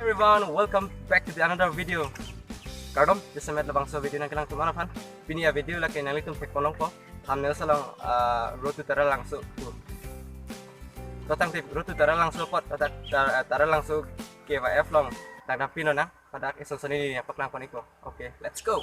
Everyone, welcome back to another video. Kardom, bisa met labang so video nang kilang tumana pan. Pini ya video laki nang litum tek ponong ko. Thumbnail salang road to Taralangso. Totang tip road to Taralangso pot. Taralangso KYF long. Tang pino na. Pada isong soni niya paklang kon iko. Okay, let's go.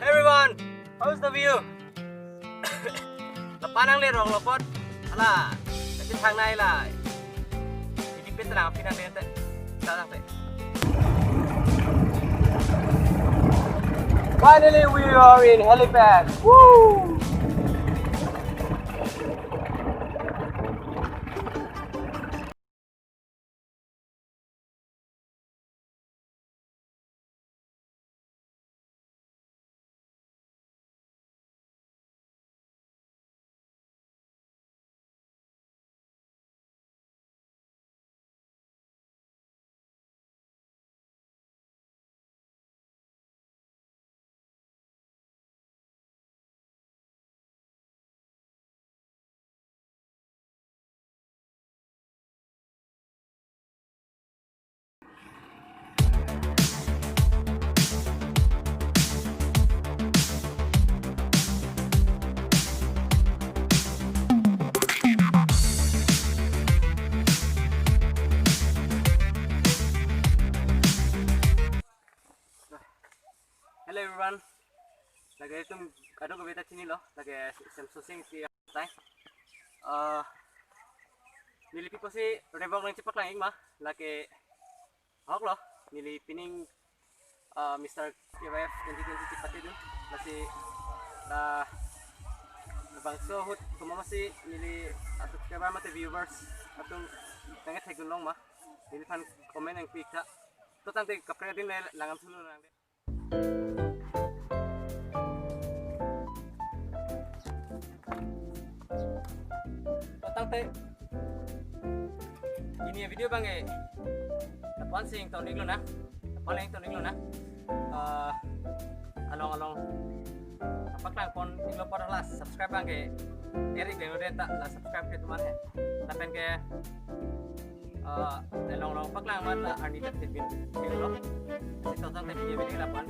Everyone, how's the view? Lapanang lirong lopot. Ala, kasi thang nai la. Idipit lang pinan dente. Salang te. Finally, we are in helipad. Woo! Hello everyone. Lagi itu kado ke beta sini loh. Lagi sem susing si tay. Nilipi ko si revong ng cepat lang mah. Lagi awak loh. Nilipining Mr. KYF 2020 cepat itu. Masih bang sohut kuma masih nili atau kaya mata viewers atau tangat hegunong mah. Nilipan komen yang pika. Itu tante kapre din langan sulu lang deh. Tante ini video bang tapuan sing tahun ini lo na paling tahun ini lo na along apakah pon inglo pada lah subscribe bang Eric yang udah tak lah subscribe ke teman tapi ke along apakah mat lah Arnita Tevin lo si tahu tante video lapan